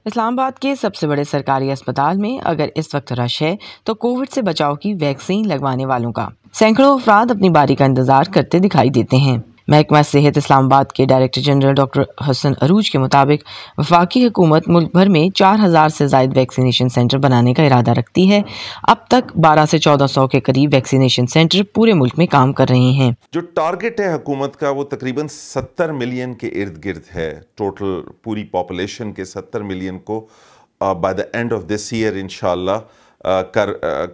اسلام آباد کے سب سے بڑے سرکاری اسپتال میں اگر اس وقت رش ہے تو کووڈ سے بچاؤ کی ویکسین لگوانے والوں کا سینکڑوں افراد اپنی باری کا انتظار کرتے دکھائی دیتے ہیں۔ محکمہ صحت اسلام آباد کے ڈائریکٹر جنرل ڈاکٹر حسن عروج کے مطابق وفاقی حکومت ملک بھر میں 4000 سے زائد ویکسینیشن سینٹر بنانے کا ارادہ رکھتی ہے۔ اب تک 1200 سے 1400 کے قریب ویکسینیشن سینٹر پورے ملک میں کام کر رہے ہیں۔ جو ٹارگٹ ہے حکومت کا وہ تقریباً 70 ملین کے ارد گرد ہے، ٹوٹل پوری پاپولیشن کے 70 ملین کو by the end of this year انشاءاللہ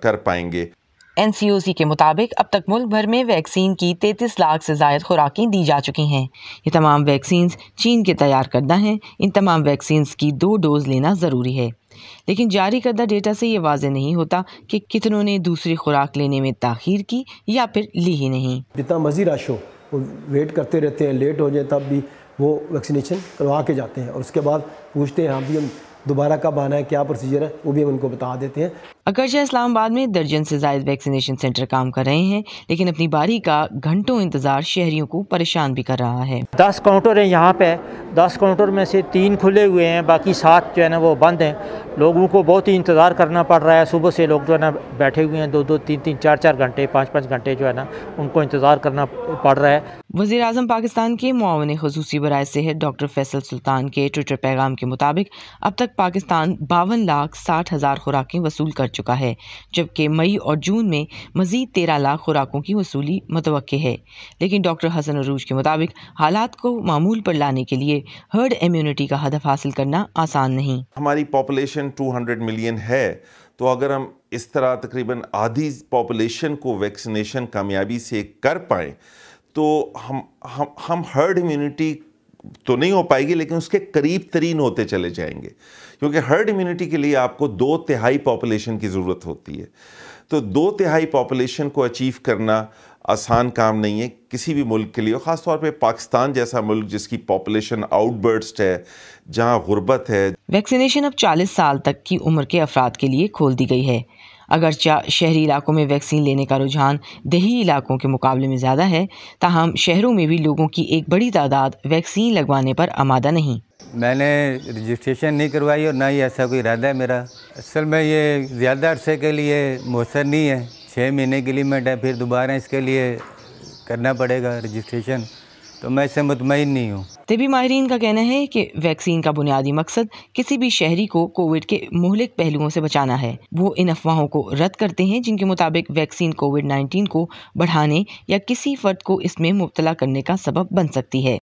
کر پائیں گے۔ NCOC کے مطابق اب تک ملک بھر میں ویکسین کی 33 لاکھ سے زائد خوراکیں دی جا چکی ہیں۔ یہ تمام ویکسینز چین کے تیار کردہ ہیں۔ ان تمام ویکسینز کی 2 ڈوز لینا ضروری ہے، لیکن جاری کردہ ڈیٹا سے یہ واضح نہیں ہوتا کہ کتنوں نے دوسری خوراک لینے میں تاخیر کی یا پھر لی ہی نہیں۔ جتنا مرضی رش ہو وہ ویٹ کرتے رہتے ہیں، لیٹ ہو جائے تب بھی وہ ویکسینیشن کروا کے جاتے ہیں، اور اس کے بعد پوچھتے ہیں ہاں بھی ہم دوبارہ کب آنا ہے، کیا پروسیجر ہے، وہ بھی ہم ان کو بتا دیتے ہیں۔ اگرچہ اسلام آباد میں درجن سے زائد ویکسینیشن سینٹر کام کر رہے ہیں، لیکن اپنی باری کا گھنٹوں انتظار شہریوں کو پریشان بھی کر رہا ہے۔ 10 کاؤنٹر ہیں یہاں پہ، 10 کاؤنٹر میں سے 3 کھلے ہوئے ہیں، باقی 7 جو ہے نا وہ بند ہیں۔ لوگوں کو بہت ہی انتظار کرنا پڑ رہا ہے، صبح سے لوگ جو ہے نا بیٹھے ہوئے ہیں، 2-2 3-3 4-4 گھنٹے 5-5 گھنٹے جو ہے نا ان کو انتظار کرنا پڑ رہا ہے۔ وزیر اعظم پاکستان کے معاون خصوصی برائے صحت ڈاکٹر فیصل سلطان کے ٹویٹر پیغام کے مطابق اب تک پاکستان 52,60,000 خوراکیں وصول کر چکا ہے، جبکہ مئی اور جون میں مزید 13 لاکھ خوراکوں کی وصولی متوقع ہے۔ لیکن ڈاکٹر حسن عروج کے مطابق حالات کو معمول پر لانے کے لیے ہرڈ امیونٹی کا ہدف حاصل کرنا آسان نہیں۔ ہماری پاپولیشن 200 ملین ہے، تو اگر ہم اس طرح تقریباً آدھی پاپولیشن کو ویکسینیشن کامیابی سے کر پائیں تو ہم ہرڈ امیونٹی تو نہیں ہو پائے گی، لیکن اس کے قریب ترین ہوتے چلے جائیں گے، کیونکہ ہرڈ امیونٹی کے لیے آپ کو 2/3 پاپولیشن کی ضرورت ہوتی ہے۔ تو 2/3 پاپولیشن کو اچیو کرنا آسان کام نہیں ہے کسی بھی ملک کے لیے، خاص طور پہ پاکستان جیسا ملک جس کی پاپولیشن آؤٹ برسٹ ہے، جہاں غربت ہے۔ ویکسینیشن اب 40 سال تک کی عمر کے افراد کے لیے کھول دی گئی ہے۔ اگرچہ شہری علاقوں میں ویکسین لینے کا رجحان دیہی علاقوں کے مقابلے میں زیادہ ہے، تاہم شہروں میں بھی لوگوں کی ایک بڑی تعداد ویکسین لگوانے پر آمادہ نہیں۔ میں نے رجسٹریشن نہیں کروائی اور نہ ہی ایسا کوئی ارادہ ہے میرا۔ اصل میں یہ زیادہ عرصے کے لیے مؤثر نہیں ہے، 6 مہینے کی لیمٹ ہے، پھر دوبارہ اس کے لیے کرنا پڑے گا رجسٹریشن، تو میں اس سے مطمئن نہیں ہوں۔ طبی ماہرین کا کہنا ہے کہ ویکسین کا بنیادی مقصد کسی بھی شہری کو کووڈ کے مہلک پہلوؤں سے بچانا ہے۔ وہ ان افواہوں کو رد کرتے ہیں جن کے مطابق ویکسین کووڈ-19 کو بڑھانے یا کسی فرد کو اس میں مبتلا کرنے کا سبب بن سکتی ہے۔